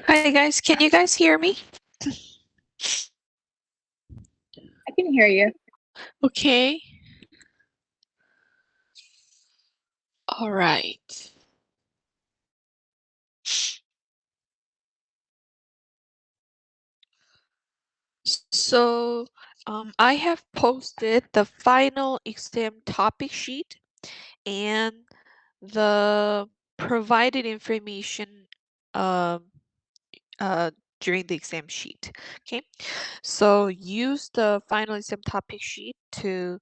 Hi guys, can you guys hear me? I can hear you. Okay. All right. So, I have posted the final exam topic sheet and the provided information um, uh, during the exam sheet. Okay. So use the final exam topic sheet to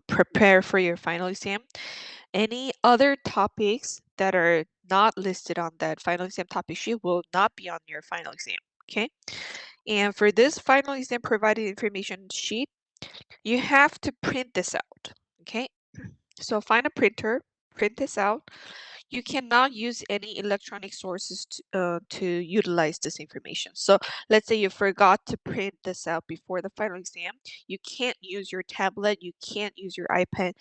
prepare for your final exam. Any other topics that are not listed on that final exam topic sheet will not be on your final exam. Okay. And for this final exam provided information sheet, you have to print this out. Okay. So find a printer, print this out. You cannot use any electronic sources to utilize this information. So let's say you forgot to print this out before the final exam. You can't use your tablet, you can't use your iPad.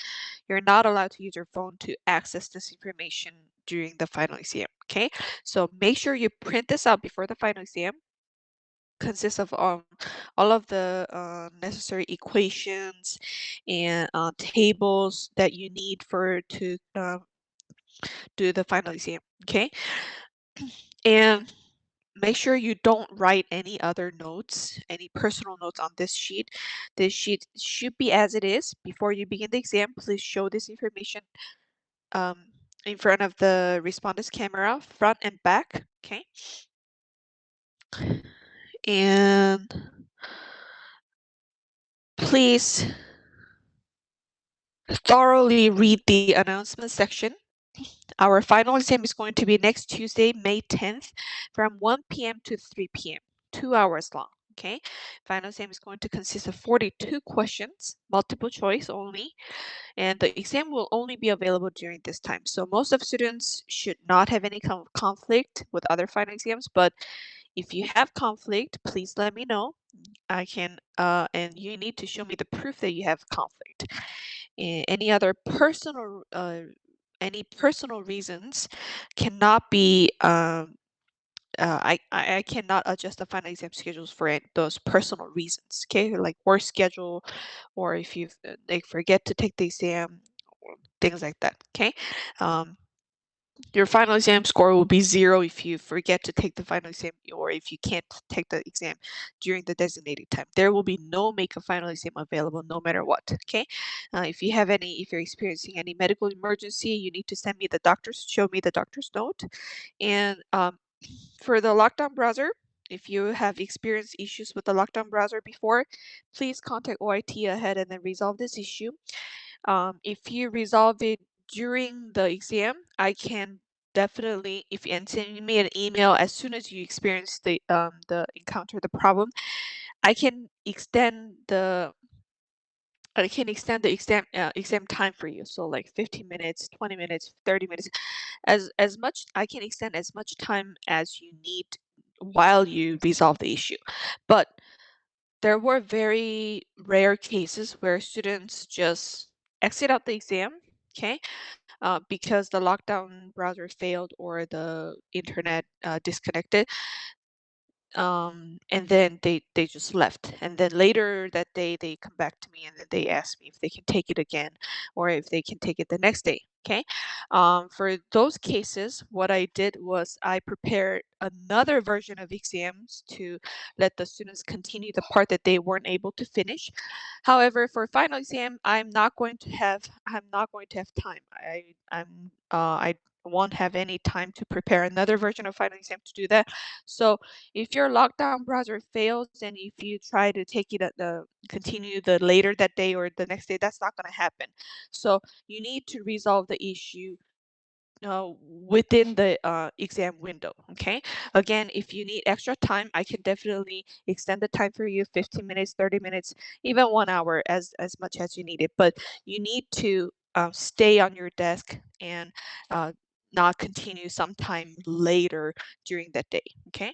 You're not allowed to use your phone to access this information during the final exam. Okay, so make sure you print this out before the final exam. Consists of all of the necessary equations and tables that you need for to do the final exam. Okay, and make sure you don't write any other notes, any personal notes on this sheet. This sheet should be as it is. Before you begin the exam, please show this information um, in front of the respondent's camera, front and back. Okay, and please thoroughly read the announcement section. Our final exam is going to be next Tuesday, May 10th, from 1 p.m. to 3 p.m., 2 hours long. Okay, final exam is going to consist of 42 questions, multiple choice only, and the exam will only be available during this time. So most of students should not have any conflict with other final exams, but if you have conflict, please let me know. I can, and you need to show me the proof that you have conflict. Any other any personal reasons cannot be I cannot adjust the final exam schedules for those personal reasons. Okay, like work schedule, or if you like forget to take the exam, or things like that. Okay, um, your final exam score will be 0 if you forget to take the final exam or if you can't take the exam during the designated time. There will be no make a final exam available no matter what. Okay. If you're experiencing any medical emergency, you need to send me the doctor's, show me the doctor's note. And for the lockdown browser, if you have experienced issues with the lockdown browser before, please contact OIT ahead and then resolve this issue. If you resolve it during the exam, I can definitely, if you send me an email as soon as you experience the encounter the problem, I can extend the exam time for you. So like 15 minutes, 20 minutes, 30 minutes, as much I can extend as much time as you need while you resolve the issue. But there were very rare cases where students just exit out the exam, okay, because the lockdown browser failed or the internet disconnected. And then they just left, and then later that day they come back to me and then they ask me if they can take it again or if they can take it the next day. Okay, for those cases what I did was I prepared another version of exams to let the students continue the part that they weren't able to finish. However, for final exam, I'm not going to have time. I won't have any time to prepare another version of final exam to do that. So if your lockdown browser fails and if you try to take it at the continue the later that day or the next day, that's not going to happen. So you need to resolve the issue within the exam window. Okay, again, if you need extra time, I can definitely extend the time for you, 15 minutes, 30 minutes, even 1 hour, as much as you need it. But you need to stay on your desk and uh, not continue sometime later during that day. Okay.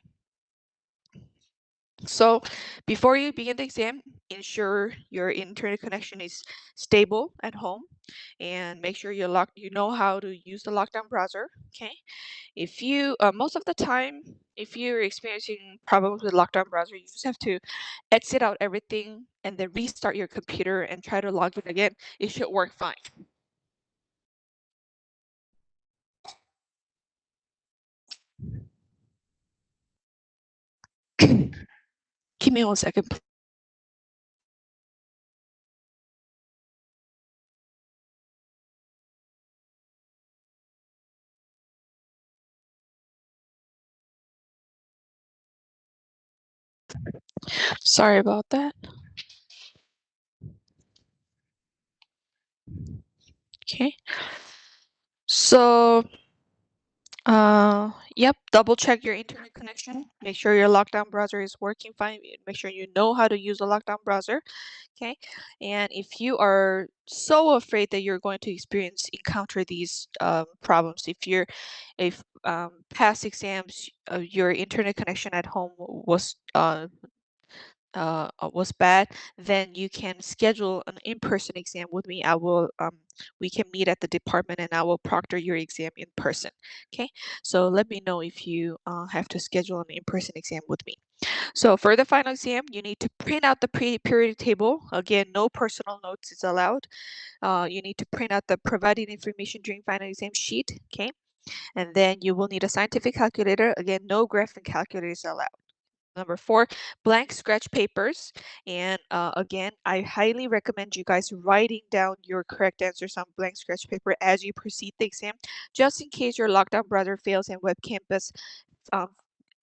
So before you begin the exam, ensure your internet connection is stable at home and make sure you know how to use the lockdown browser. Okay. If you most of the time, if you're experiencing problems with lockdown browser, you just have to exit out everything and then restart your computer and try to log in again. It should work fine. Give me 1 second. Sorry about that. Okay. So yep, double check your internet connection. Make sure your lockdown browser is working fine. Make sure you know how to use a lockdown browser. Okay. And if you are so afraid that you're going to encounter these problems, if past exams, your internet connection at home was bad, then you can schedule an in-person exam with me. We can meet at the department and I will proctor your exam in person. Okay, so let me know if you have to schedule an in-person exam with me. So for the final exam, you need to print out the periodic table. Again, no personal notes is allowed. You need to print out the provided information during final exam sheet. Okay, and then you will need a scientific calculator. Again, no graphing calculator is allowed. Number 4, blank scratch papers. And again, I highly recommend you guys writing down your correct answers on blank scratch paper as you proceed the exam, just in case your lockdown browser fails and um,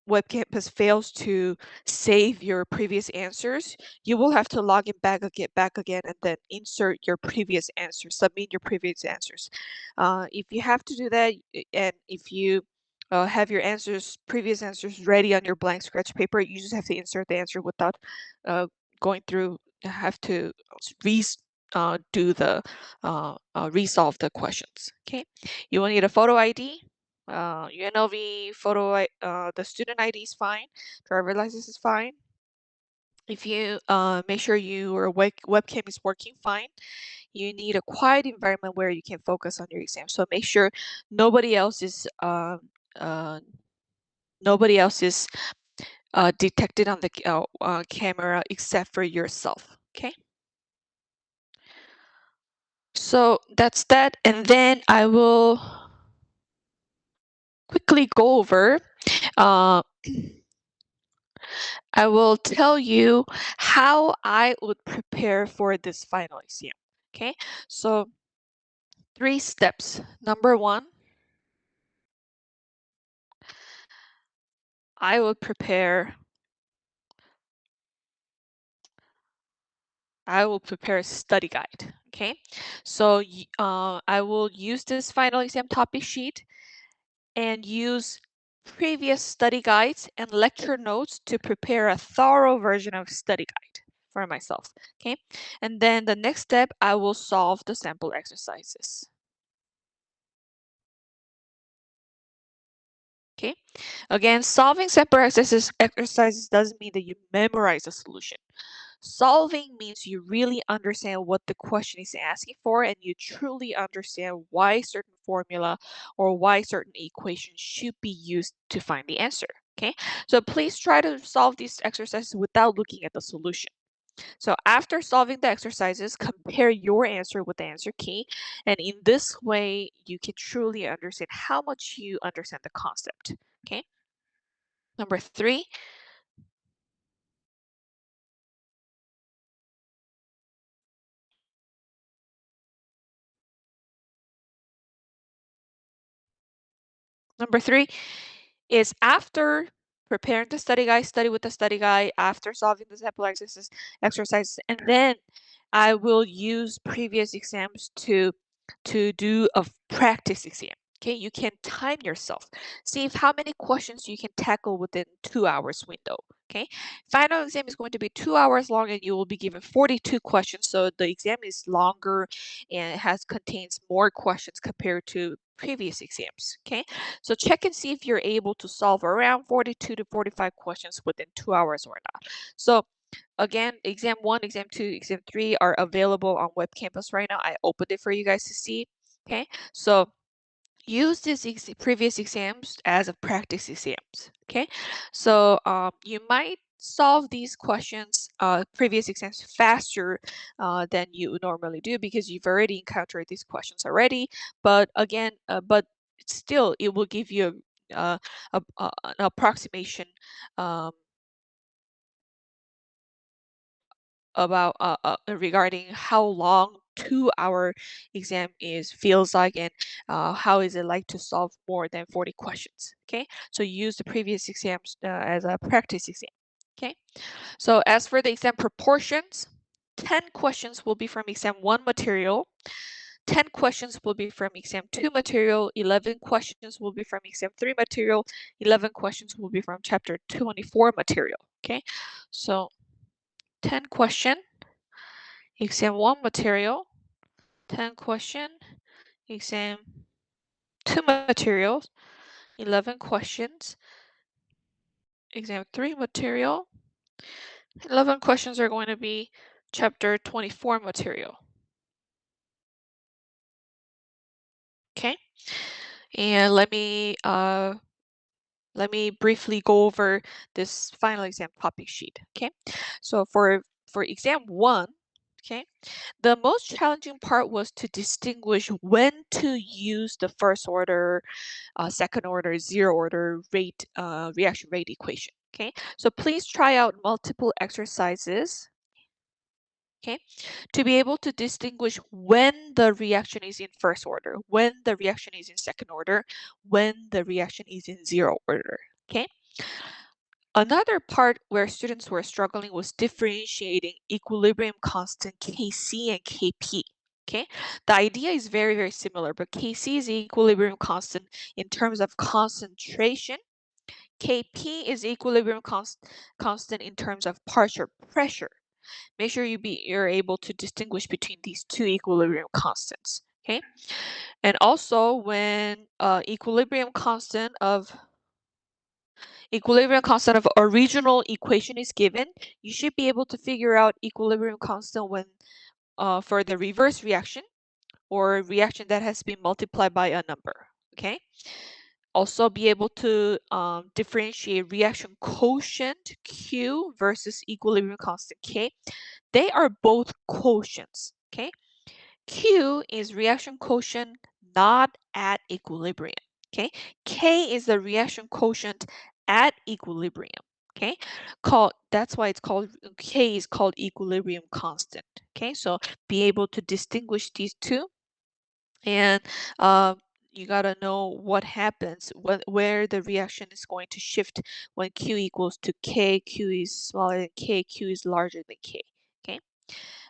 Web Campus fails to save your previous answers. You will have to log in back again and then insert your previous answers, submit your previous answers. If you have to do that, and if you have your previous answers ready on your blank scratch paper, you just have to insert the answer without going through, have to re do the resolve the questions. Okay, you will need a photo ID. UNLV the student ID is fine. Driver license is fine. If you make sure your webcam is working fine, you need a quiet environment where you can focus on your exam. So make sure nobody else is uh, nobody else is detected on the camera except for yourself. Okay. So that's that, and then I will quickly go over. Uh, I will tell you how I would prepare for this final exam. Okay, so 3 steps. Number 1, I will prepare a study guide. Okay, so I will use this final exam topic sheet and use previous study guides and lecture notes to prepare a thorough version of study guide for myself. Okay, and then the next step, I will solve the sample exercises. Okay, again, solving sample exercises doesn't mean that you memorize a solution. Solving means you really understand what the question is asking for and you truly understand why certain formula or why certain equations should be used to find the answer. Okay, so please try to solve these exercises without looking at the solution. So after solving the exercises, compare your answer with the answer key, and in this way, you can truly understand how much you understand the concept. Okay. Number 3, Number 3 is after preparing the study guide, study with the study guide, after solving the sample exercises, and then I will use previous exams to do a practice exam. Okay, you can time yourself. See how many questions you can tackle within 2 hours window. Okay, final exam is going to be 2 hours long and you will be given 42 questions. So the exam is longer and it contains more questions compared to previous exams, okay? So check and see if you're able to solve around 42 to 45 questions within 2 hours or not. So again, exam 1, exam 2, exam 3 are available on Web Campus right now. I opened it for you guys to see, okay? So use these previous exams as a practice exams, okay? So you might solve these questions, previous exams, faster than you normally do because you've already encountered these questions already. But again, but still, it will give you an approximation um, about regarding how long 2 hour exam is feels like and how is it like to solve more than 40 questions. Okay, so use the previous exams as a practice exam. Okay, so as for the exam proportions, 10 questions will be from exam 1 material, 10 questions will be from exam 2 material, 11 questions will be from exam 3 material, 11 questions will be from chapter 24 material. Okay, so 10 question exam 1 material, 10 question, exam 2 materials, 11 questions, exam 3 material, 11 questions are going to be chapter 24 material. Okay, and let me briefly go over this final exam topic sheet. Okay, so for exam 1, okay, the most challenging part was to distinguish when to use the first order, second order, zero order reaction rate equation. Okay, so please try out multiple exercises. Okay, to be able to distinguish when the reaction is in first order, when the reaction is in second order, when the reaction is in zero order. Okay. Another part where students were struggling was differentiating equilibrium constant Kc and Kp. Okay, the idea is very, very similar, but Kc is the equilibrium constant in terms of concentration. Kp is equilibrium constant in terms of partial pressure. Make sure you're able to distinguish between these two equilibrium constants. Okay, and also when equilibrium constant of original equation is given, you should be able to figure out equilibrium constant when for the reverse reaction or reaction that has been multiplied by a number. Okay. Also be able to differentiate reaction quotient Q versus equilibrium constant K. They are both quotients. Okay. Q is reaction quotient not at equilibrium. Okay. K is the reaction quotient at equilibrium. Okay. That's why it's called K is called equilibrium constant. Okay. So be able to distinguish these two, and you gotta know what happens where the reaction is going to shift when Q equals to K. Q is smaller than K. Q is larger than K. Okay.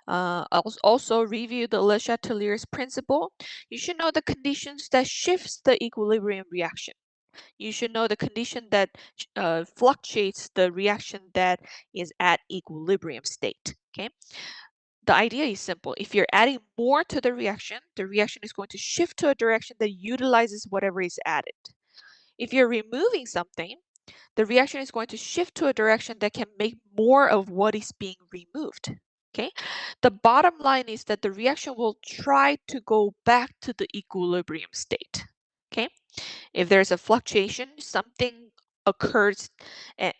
Also review the Le Chatelier's principle. You should know the conditions that shifts the equilibrium reaction. You should know the condition that fluctuates the reaction that is at equilibrium state. Okay. The idea is simple. If you're adding more to the reaction is going to shift to a direction that utilizes whatever is added. If you're removing something, the reaction is going to shift to a direction that can make more of what is being removed. Okay, the bottom line is that the reaction will try to go back to the equilibrium state. Okay, if there's a fluctuation, something occurred and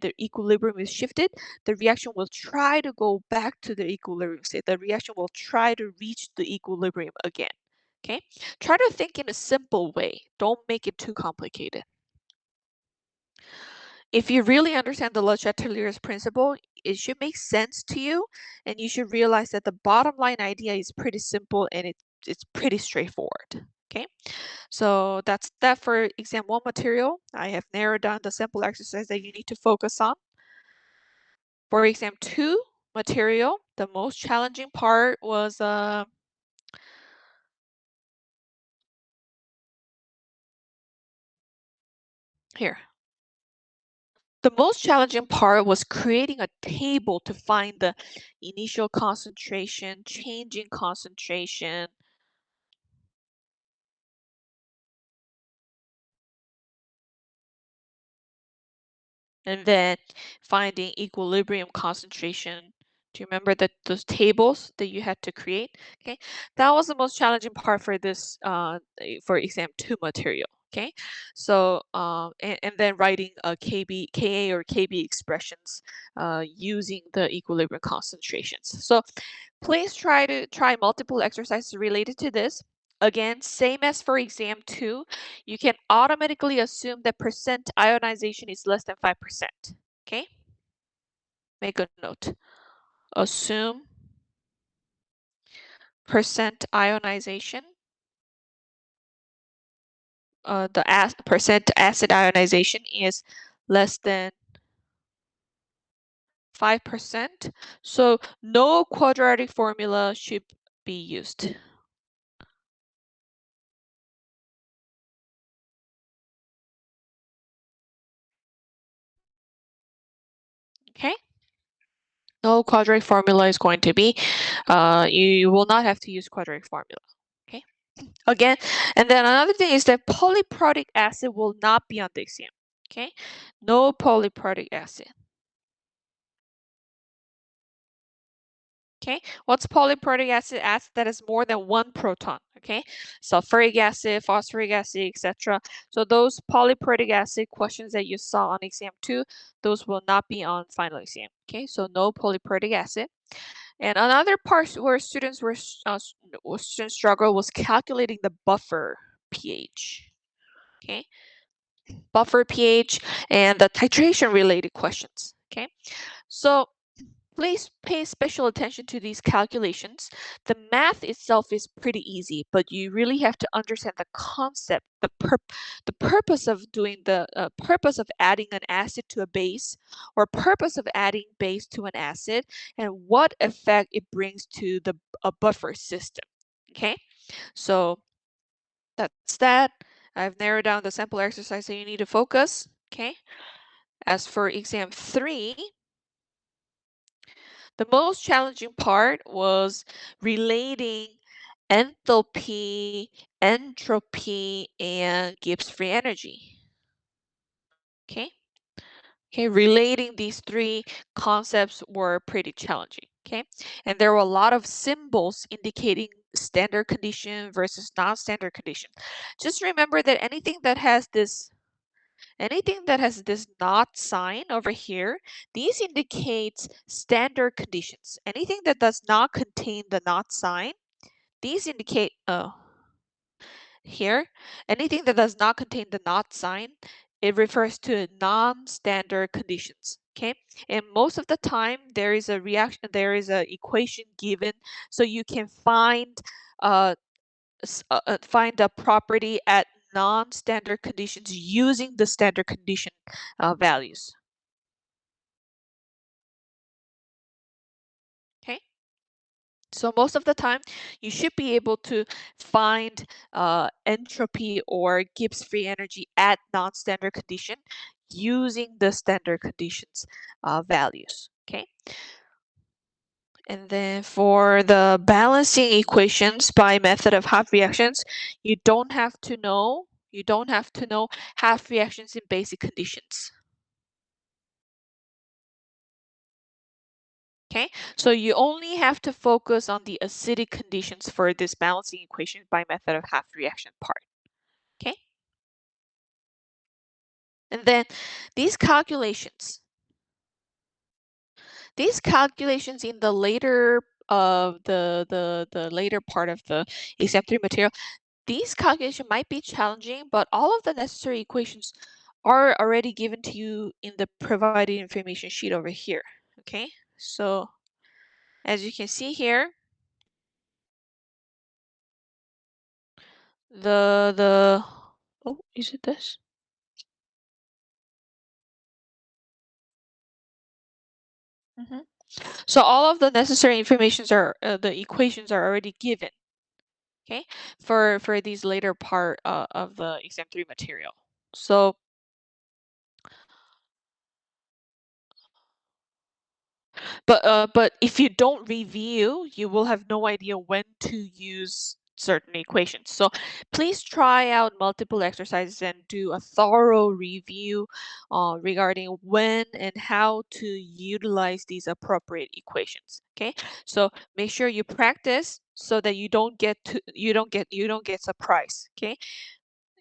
the equilibrium is shifted, the reaction will try to go back to the equilibrium state. The reaction will try to reach the equilibrium again. Okay, try to think in a simple way. Don't make it too complicated. If you really understand the Le Chatelier's principle, it should make sense to you, and you should realize that the bottom line idea is pretty simple and it's pretty straightforward. Okay, so that's that for exam 1 material. I have narrowed down the simple exercise that you need to focus on. For exam 2 material, the most challenging part was here. The most challenging part was creating a table to find the initial concentration, change in concentration, and then finding equilibrium concentration. Do you remember that those tables that you had to create? Okay, that was the most challenging part for this for exam 2 material. Okay, so and then writing a KB, Ka or Kb expressions using the equilibrium concentrations. So please try multiple exercises related to this. Again, same as for exam 2, you can automatically assume that percent ionization is less than 5%. Okay? Make a note. Assume percent ionization, percent acid ionization is less than 5%. So no quadratic formula should be used. Okay? No quadratic formula is going to be, you will not have to use quadratic formula. Okay? Again, and then another thing is that polyprotic acid will not be on the exam. Okay? No polyprotic acid. Okay, what's polyprotic acid? Acid that has more than one proton. Okay, sulfuric acid, phosphoric acid, etc. So those polyprotic acid questions that you saw on exam 2, those will not be on final exam. Okay, so no polyprotic acid. And another part where students struggle was calculating the buffer pH. Okay, buffer pH and the titration related questions. Okay, so please pay special attention to these calculations. The math itself is pretty easy, but you really have to understand the concept, the purpose of doing the purpose of adding an acid to a base, or purpose of adding base to an acid, and what effect it brings to a buffer system. Okay, so that's that. I've narrowed down the sample exercise that you need to focus. Okay, as for exam 3. The most challenging part was relating enthalpy, entropy, and Gibbs free energy. Okay? Okay, relating these three concepts were pretty challenging. Okay, and there were a lot of symbols indicating standard condition versus non-standard condition. Just remember that anything that has this not sign over here, these indicates standard conditions. Anything that does not contain the not sign, these indicate, here, anything that does not contain the not sign, it refers to non-standard conditions. Okay, and most of the time there is a reaction, there is a equation given, so you can find find a property at non-standard conditions using the standard condition values. Okay, so most of the time you should be able to find entropy or Gibbs free energy at non-standard condition using the standard conditions values. Okay, and then for the balancing equations by method of half reactions, you don't have to know half reactions in basic conditions. Okay, so you only have to focus on the acidic conditions for this balancing equation by method of half reaction part. Okay, and then these calculations in the later of the later part of the exam 3 material, these calculations might be challenging, but all of the necessary equations are already given to you in the provided information sheet over here. Okay, so as you can see here, the oh, is it this? So all of the necessary informations are the equations are already given. Okay, for these later part of the exam 3 material. So but if you don't review, you will have no idea when to use certain equations. So please try out multiple exercises and do a thorough review regarding when and how to utilize these appropriate equations. Okay, so make sure you practice so that you don't get surprised. Okay,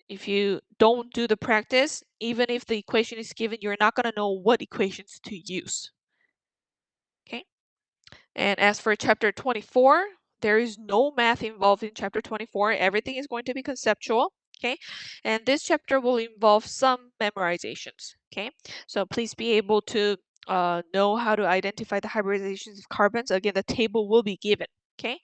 if you don't do the practice, even if the equation is given, you're not going to know what equations to use. Okay. And as for chapter 24, there is no math involved in chapter 24. Everything is going to be conceptual. Okay. And this chapter will involve some memorizations. Okay. So please be able to know how to identify the hybridizations of carbons. Again, the table will be given. Okay.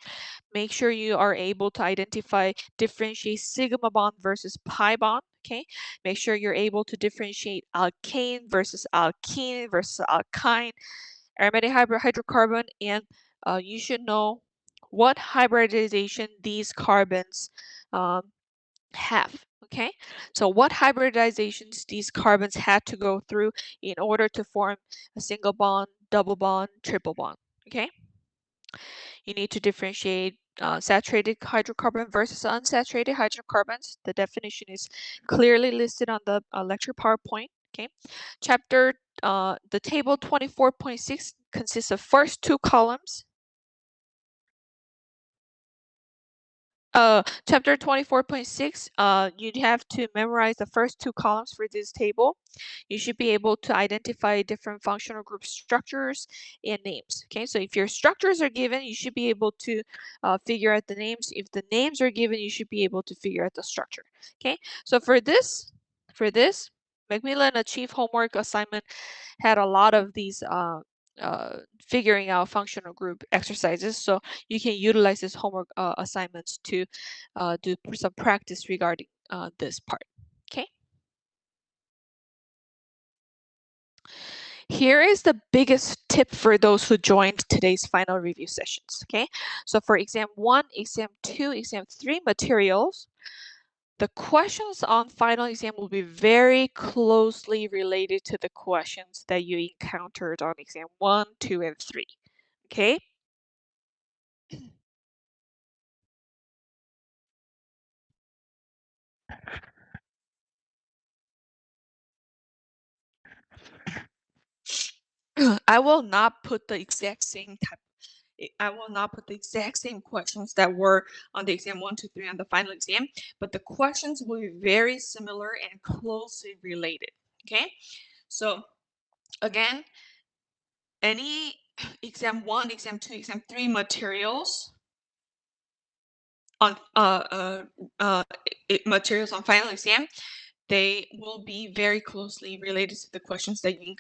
Make sure you are able to differentiate sigma bond versus pi bond. Okay. Make sure you're able to differentiate alkane versus alkene versus alkyne, aromatic hydrocarbon, and you should know what hybridization these carbons um, have. Okay, so what hybridizations these carbons had to go through in order to form a single bond, double bond, triple bond. Okay, you need to differentiate saturated hydrocarbon versus unsaturated hydrocarbons. The definition is clearly listed on the lecture PowerPoint. Okay, the table 24.6 consists of first two columns. Chapter 24.6, you'd have to memorize the first two columns for this table. You should be able to identify different functional group structures and names. Okay, so if your structures are given, you should be able to figure out the names. If the names are given, you should be able to figure out the structure. Okay, so for this, Macmillan Achieve homework assignment had a lot of these figuring out functional group exercises. So you can utilize this homework assignments to do some practice regarding this part. Okay. Here is the biggest tip for those who joined today's final review sessions. Okay. So for exam 1, exam 2, exam 3 materials, the questions on final exam will be very closely related to the questions that you encountered on exam 1, 2, and 3. Okay. I will not put the exact same type. I will not put the exact same questions that were on the exam 1, 2, 3 on the final exam, but the questions will be very similar and closely related. Okay, so again, any exam 1, exam 2, exam 3 materials on materials on final exam, they will be very closely related to the questions that you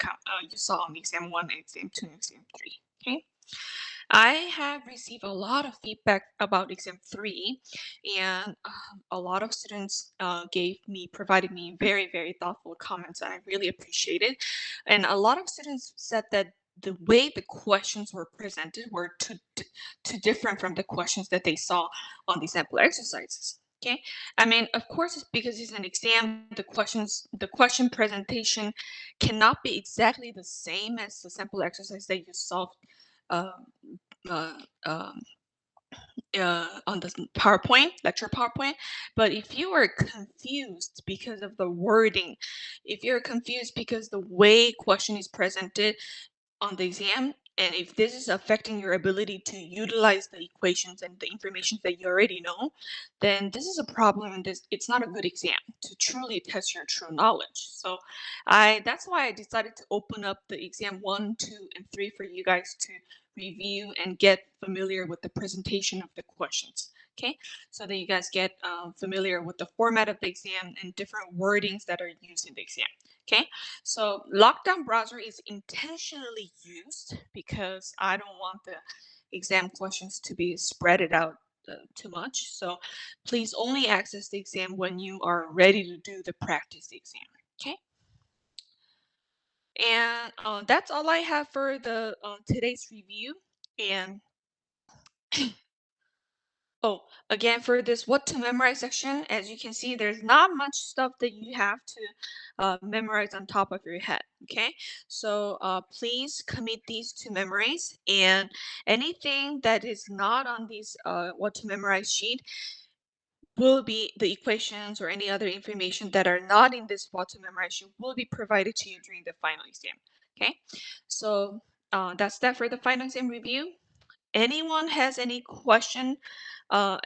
saw on exam 1, exam 2, and exam 3. Okay. I have received a lot of feedback about exam 3, and a lot of students provided me very, very thoughtful comments, and I really appreciate it. And a lot of students said that the way the questions were presented were too different from the questions that they saw on the sample exercises. Okay, I mean, of course, it's because it's an exam. The question presentation cannot be exactly the same as the sample exercise that you solved uh, uh, um, on the lecture PowerPoint. But if you are confused because of the wording, if you're confused because the way question is presented on the exam, and if this is affecting your ability to utilize the equations and the information that you already know, then this is a problem, and it's not a good exam to truly test your true knowledge. So that's why I decided to open up the exam 1, 2, and 3 for you guys to review and get familiar with the presentation of the questions. Okay, so that you guys get familiar with the format of the exam and different wordings that are used in the exam. Okay, so lockdown browser is intentionally used because I don't want the exam questions to be spreaded out too much. So please only access the exam when you are ready to do the practice exam. Okay. And that's all I have for the today's review. And oh, again, for this what to memorize section, as you can see, there's not much stuff that you have to memorize on top of your head. Okay, so please commit these to memories, and anything that is not on these what to memorize sheet, will be the equations or any other information that are not in this to memorization will be provided to you during the final exam. Okay, so that's that for the final exam review. Anyone has any question? Do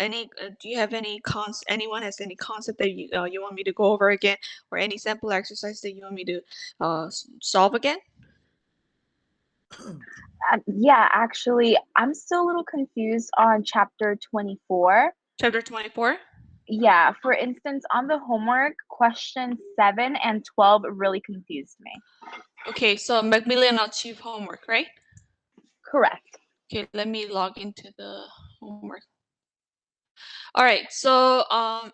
you have any anyone has any concept that you want me to go over again, or any sample exercise that you want me to solve again? Yeah, actually, I'm still a little confused on chapter 24. Chapter 24. Yeah, for instance, on the homework, question 7 and 12 really confused me. Okay, so Macmillan Achieve homework, right? Correct. Okay, let me log into the homework. All right, so I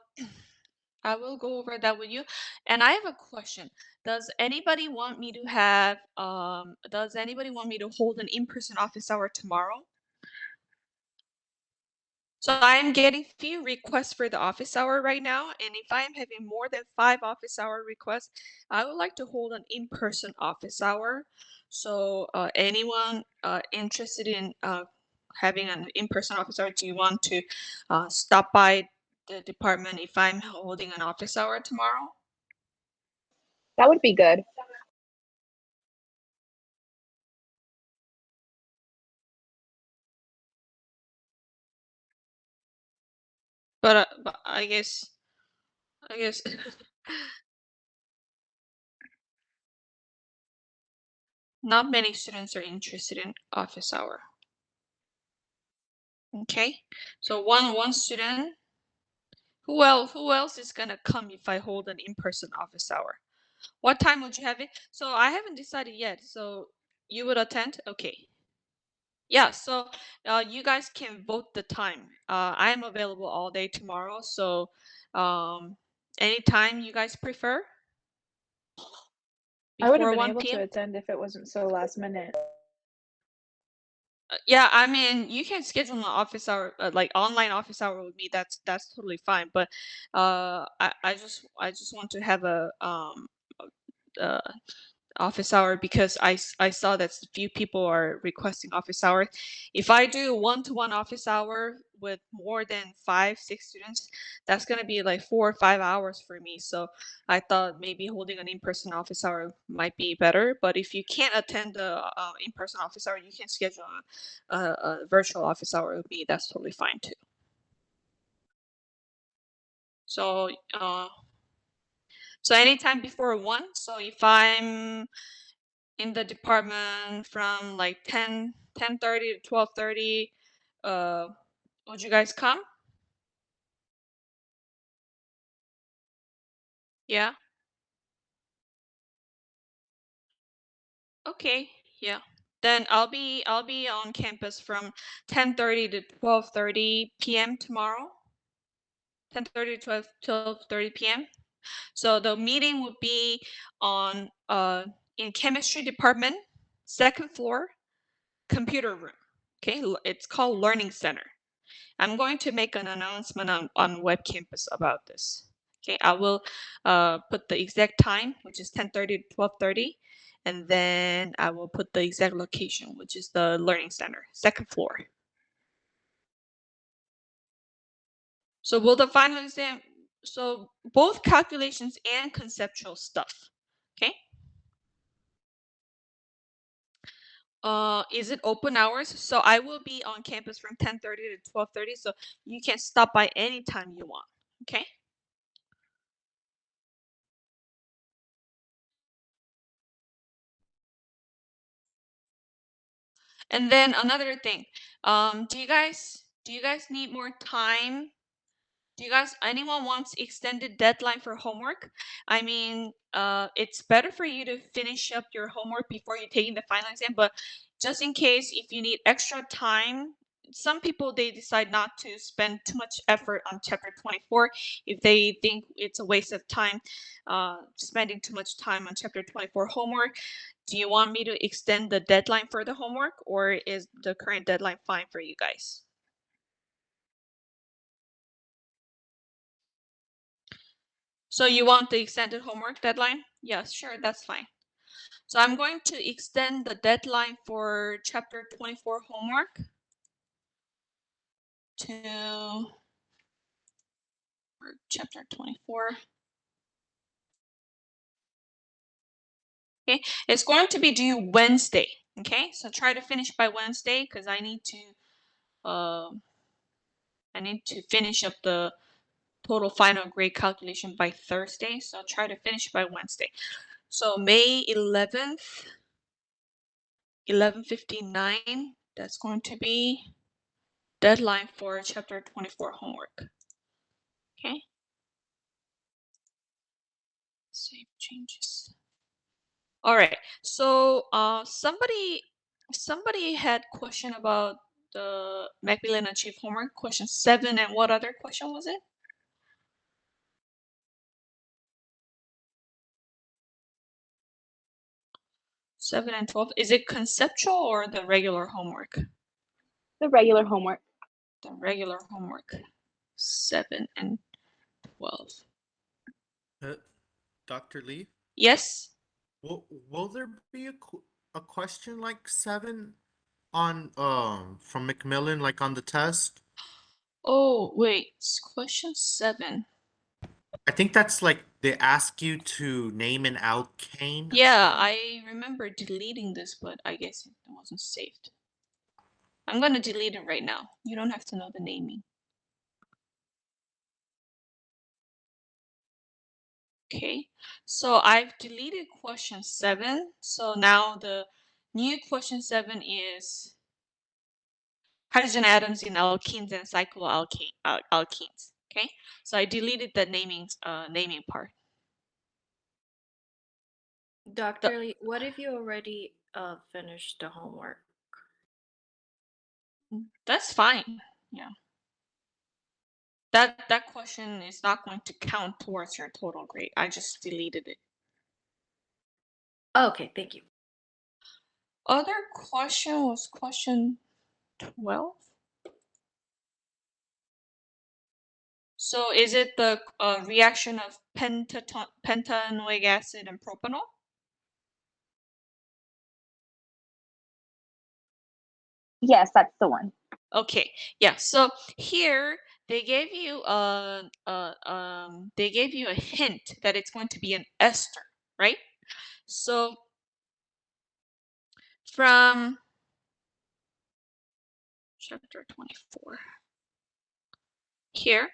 will go over that with you. And I have a question. Does anybody want me to hold an in-person office hour tomorrow? So I'm getting few requests for the office hour right now, and if I'm having more than 5 office hour requests, I would like to hold an in-person office hour. So anyone interested in having an in-person office hour, do you want to stop by the department if I'm holding an office hour tomorrow? That would be good. But I guess not many students are interested in office hour. Okay, so one student. Who else is gonna come if I hold an in-person office hour? What time would you have it? So I haven't decided yet. So you would attend? Okay. Yeah, so you guys can vote the time. I am available all day tomorrow, so any time you guys prefer I would have before been 1 able to p.m. attend if it wasn't so last minute. Yeah, I mean, you can schedule an office hour, like online office hour with me. That's totally fine. But I just want to have a uh, office hour because I saw that few people are requesting office hour. If I do one-to-one office hour with more than 5, 6 students, that's gonna be like 4 or 5 hours for me. So I thought maybe holding an in-person office hour might be better. But if you can't attend the in-person office hour, you can schedule a virtual office hour with me. That's totally fine too. So so anytime before 1. So if I'm in the department from like 10:30 to 12:30, uh would you guys come? Yeah. Okay. Yeah. Then I'll be on campus from 10:30 to 12:30 p.m. tomorrow. 10:30 to 12:30 p.m. So the meeting would be on in chemistry department, second floor, computer room. Okay, it's called Learning Center. I'm going to make an announcement on Web Campus about this. Okay, I will put the exact time, which is 10:30 to 12:30, and then I will put the exact location, which is the Learning Center, second floor. So will the final exam, so both calculations and conceptual stuff. Okay. Is it open hours? So I will be on campus from 10:30 to 12:30, so you can stop by anytime you want. Okay. And then another thing, do you guys need more time? Do you guys anyone wants extended deadline for homework? I mean, it's better for you to finish up your homework before you taking the final exam, but just in case if you need extra time, some people they decide not to spend too much effort on chapter 24 if they think it's a waste of time spending too much time on chapter 24 homework. Do you want me to extend the deadline for the homework, or is the current deadline fine for you guys? So you want the extended homework deadline? Yes, sure, that's fine. So I'm going to extend the deadline for chapter 24 homework to chapter 24. Okay, it's going to be due Wednesday. Okay, so try to finish by Wednesday because I need to finish up the total final grade calculation by Thursday. So try to finish by Wednesday. So May 11th, 11:59. That's going to be deadline for chapter 24 homework. Okay. Save changes. All right. So somebody had question about the Macmillan Achieve homework question 7, and what other question was it? 7 and 12. Is it conceptual or the regular homework? The regular homework. The regular homework. 7 and 12. Dr. Lee, Yes. will there be a question like 7 on from Macmillan like on the test? Oh, wait. It's question 7. I think that's like they ask you to name an alkane. Yeah, I remember deleting this, but I guess it wasn't saved. I'm gonna delete it right now. You don't have to know the naming. Okay, so I've deleted question 7. So now the new question 7 is hydrogen atoms in alkenes and cycloalkenes. Okay, so I deleted the naming part. Dr. Lee, what if you already finished the homework? That's fine. Yeah. That question is not going to count towards your total grade. I just deleted it. Okay, thank you. Other question was question 12. So is it the reaction of pentanoic acid and propanol? Yes, that's the one. Okay, yeah. So here they gave you a hint that it's going to be an ester, right? So from chapter 24 here,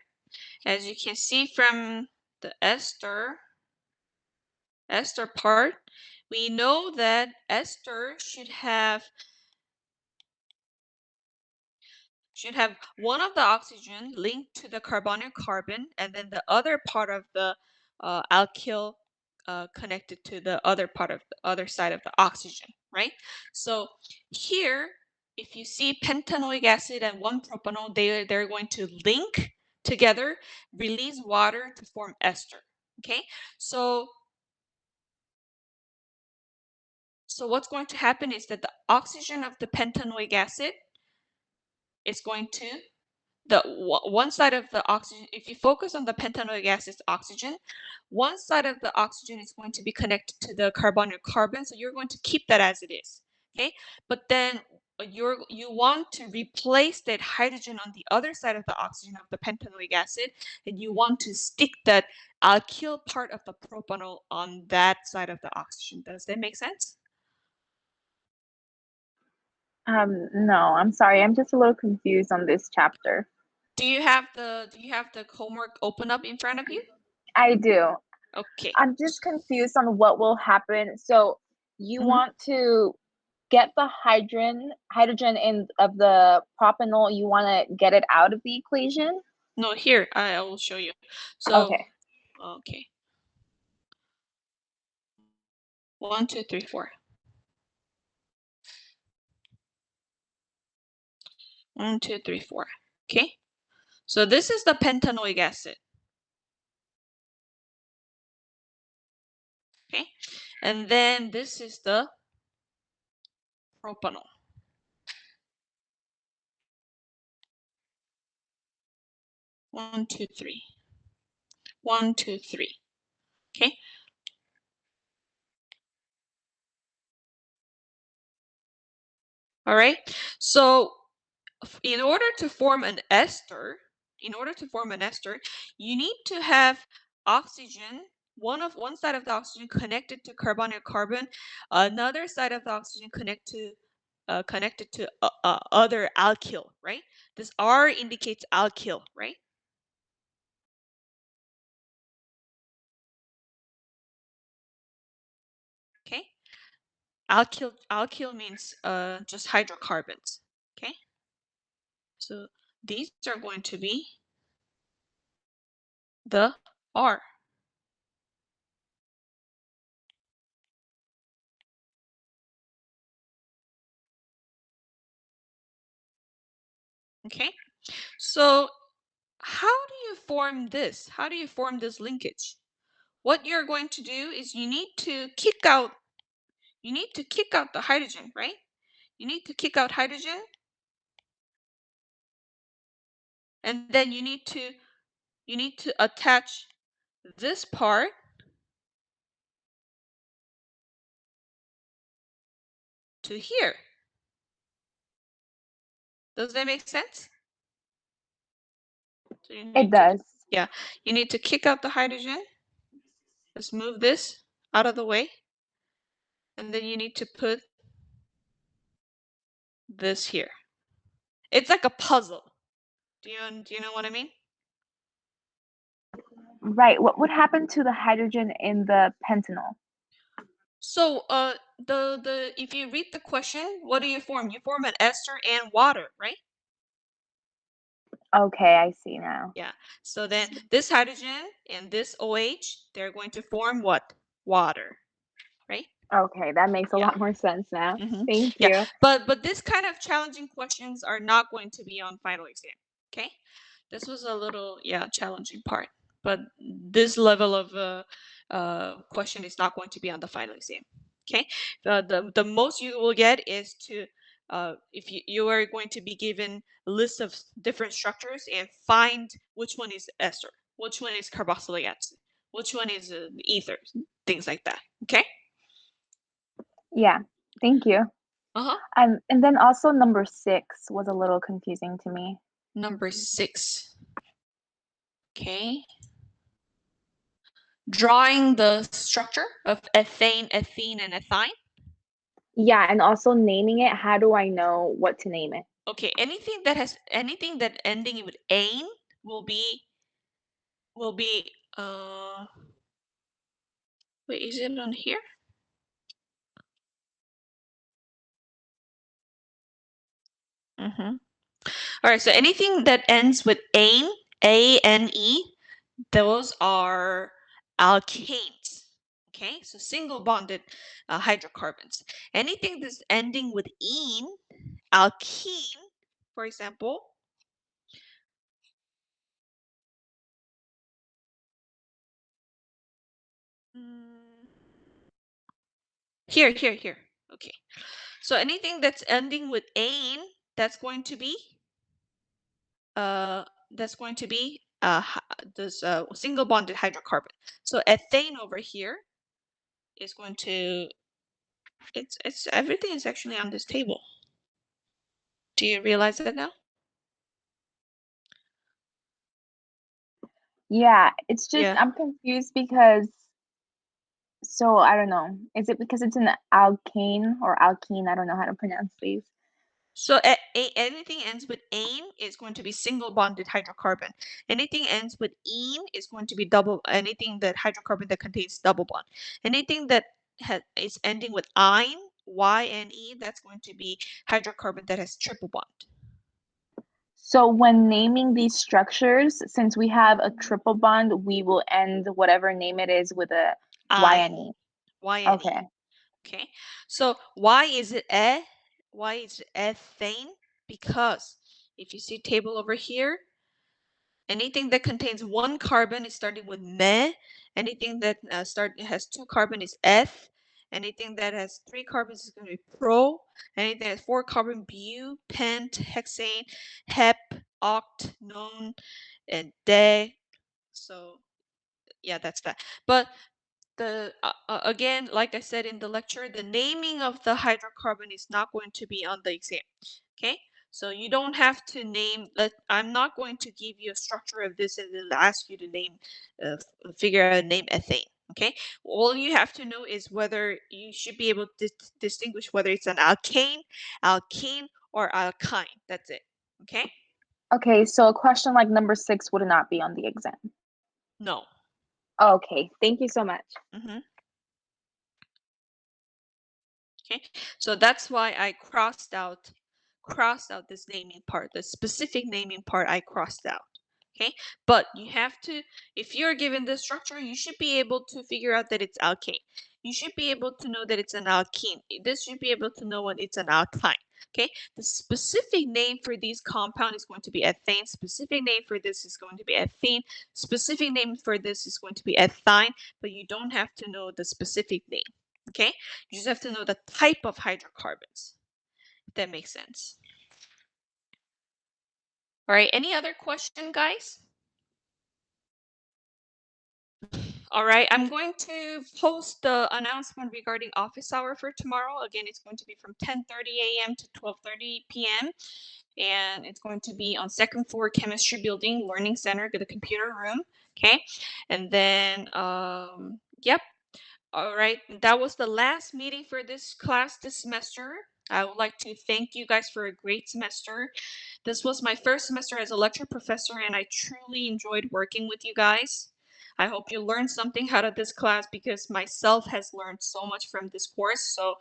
as you can see from the ester part, we know that ester should have one of the oxygen linked to the carbonyl carbon, and then the other part of the alkyl connected to the other part of the other side of the oxygen, right? So here, if you see pentanoic acid and one propanol, they're going to link together, release water to form ester. Okay, so what's going to happen is that the oxygen of the pentanoic acid is going to one side of the oxygen, if you focus on the pentanoic acid oxygen, one side of the oxygen is going to be connected to the carbonyl carbon, so you're going to keep that as it is. Okay, but then you want to replace that hydrogen on the other side of the oxygen of the pentanoic acid, and you want to stick that alkyl part of the propanol on that side of the oxygen. Does that make sense? No, I'm sorry. I'm just a little confused on this chapter. Do you have the homework open up in front of you? I do. Okay. I'm just confused on what will happen. So you Mhm. want to get the hydrogen in of the propanol, you want to get it out of the equation? No, here I will show you. So Okay. okay. 1, 2, 3, 4. 1, 2, 3, 4. Okay. So this is the pentanoic acid. Okay. And then this is the propanol. 1, 2, 3. 1, 2, 3. Okay. All right. So in order to form an ester, in order to form an ester, you need to have oxygen, one side of the oxygen connected to carbonyl carbon, another side of the oxygen connected to other alkyl, right? This R indicates alkyl, right? Okay. Alkyl means just hydrocarbons. Okay. So these are going to be the R. Okay. So how do you form this? How do you form this linkage? What you're going to do is you need to kick out the hydrogen, right? You need to kick out hydrogen, and then you need to attach this part to here. Does that make sense? So It does. Yeah, you need to kick out the hydrogen. Let's move this out of the way. And then you need to put this here. It's like a puzzle. Do you know what I mean? Right. What would happen to the hydrogen in the pentanol? So the if you read the question, what do you form? You form an ester and water, right? Okay, I see now. Yeah. So then this hydrogen and this OH, they're going to form what? Water, right? Okay, that makes a Yeah. lot more sense now. Mhm. Thank Yeah. you. But this kind of challenging questions are not going to be on final exam. Okay. This was a little challenging part, but this level of question is not going to be on the final exam. Okay. The most you will get is to if you are going to be given a list of different structures and find which one is ester, which one is carboxylic acid, which one is ether, things like that. Okay. Yeah, thank you. Uh-huh. And then also number 6 was a little confusing to me. Number 6. Okay. Drawing the structure of ethane, ethene, and ethine. Yeah, and also naming it. How do I know what to name it? Okay, anything that ending with ane will be wait, is it on here? Mm-hmm. All right, so anything that ends with ane, A-N-E, those are alkanes. Okay, so single bonded hydrocarbons. Anything that's ending with ene, alkene, for example. Here. Okay. So anything that's ending with ane, that's going to be this single bonded hydrocarbon. So ethane over here is going to it's everything is actually on this table. Do you realize that now? Yeah, it's just Yeah. I'm confused because so I don't know. Is it because it's an alkane or alkene? I don't know how to pronounce these. So anything ends with ane is going to be single bonded hydrocarbon. Anything ends with ene is going to be anything that hydrocarbon that contains double bond. Anything that is ending with yne, Y-N-E, that's going to be hydrocarbon that has triple bond. So when naming these structures, since we have a triple bond, we will end whatever name it is with a YNE. YNE. Okay. Okay. So why is it ethane? Because if you see table over here, anything that contains one carbon is starting with me. Anything that has 2 carbon is eth. Anything that has 3 carbons is going to be pro. Anything that has 4 carbon, bu, pent, hexane, hep, oct, non, and de. So yeah, that's that. But again, like I said in the lecture, the naming of the hydrocarbon is not going to be on the exam. Okay, So you don't have to name. I'm not going to give you a structure of this and then ask you to name, figure out a name ethane. Okay. All you have to know is whether you should be able to distinguish whether it's an alkane, alkene, or alkyne. That's it. Okay. Okay, so a question like number 6 would not be on the exam. No. Okay, thank you so much. Mm-hmm. Okay, so that's why I crossed out this naming part, the specific naming part I crossed out. Okay, but you have to, if you're given this structure, you should be able to figure out that it's alkane. You should be able to know that it's an alkene. This should be able to know when it's an alkyne. Okay, the specific name for these compound is going to be ethane. Specific name for this is going to be ethene. Specific name for this is going to be ethyne, but you don't have to know the specific name. Okay, you just have to know the type of hydrocarbons, if that makes sense. All right, any other question, guys? All right, I'm going to post the announcement regarding office hour for tomorrow. Again, it's going to be from 10:30 a.m. to 12:30 p.m. And it's going to be on second floor chemistry building, learning center, the computer room. Okay, and then yep. All right, that was the last meeting for this class this semester. I would like to thank you guys for a great semester. This was my first semester as a lecture professor, and I truly enjoyed working with you guys. I hope you learned something out of this class because myself has learned so much from this course. So,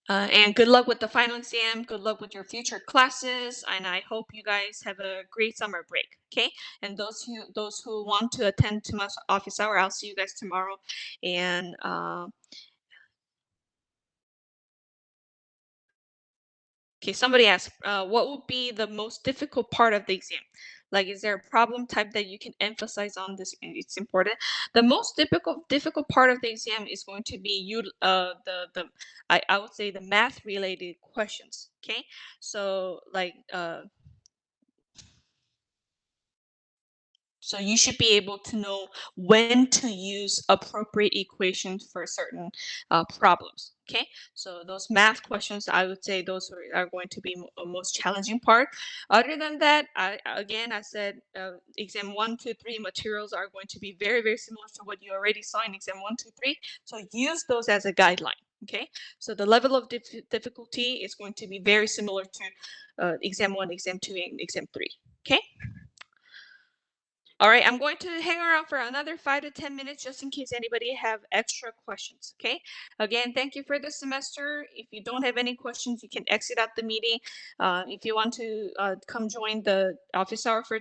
and good luck with the final exam. Good luck with your future classes, and I hope you guys have a great summer break. Okay, and those who want to attend to my office hour, I'll see you guys tomorrow. And okay, somebody asked, what would be the most difficult part of the exam? Like, is there a problem type that you can emphasize on this? It's important. The most difficult part of the exam is going to be I would say the math related questions. Okay, so like so you should be able to know when to use appropriate equations for certain problems. Okay, so those math questions, I would say those are going to be most challenging part. Other than that, I said exam 1, 2, 3 materials are going to be very, very similar to what you already saw in exam 1, 2, 3. So use those as a guideline. Okay, so the level of difficulty is going to be very similar to exam 1, exam 2, and exam 3. Okay. All right, I'm going to hang around for another 5 to 10 minutes just in case anybody have extra questions, okay? Again, thank you for this semester. If you don't have any questions, you can exit out the meeting. If you want to come join the office hour for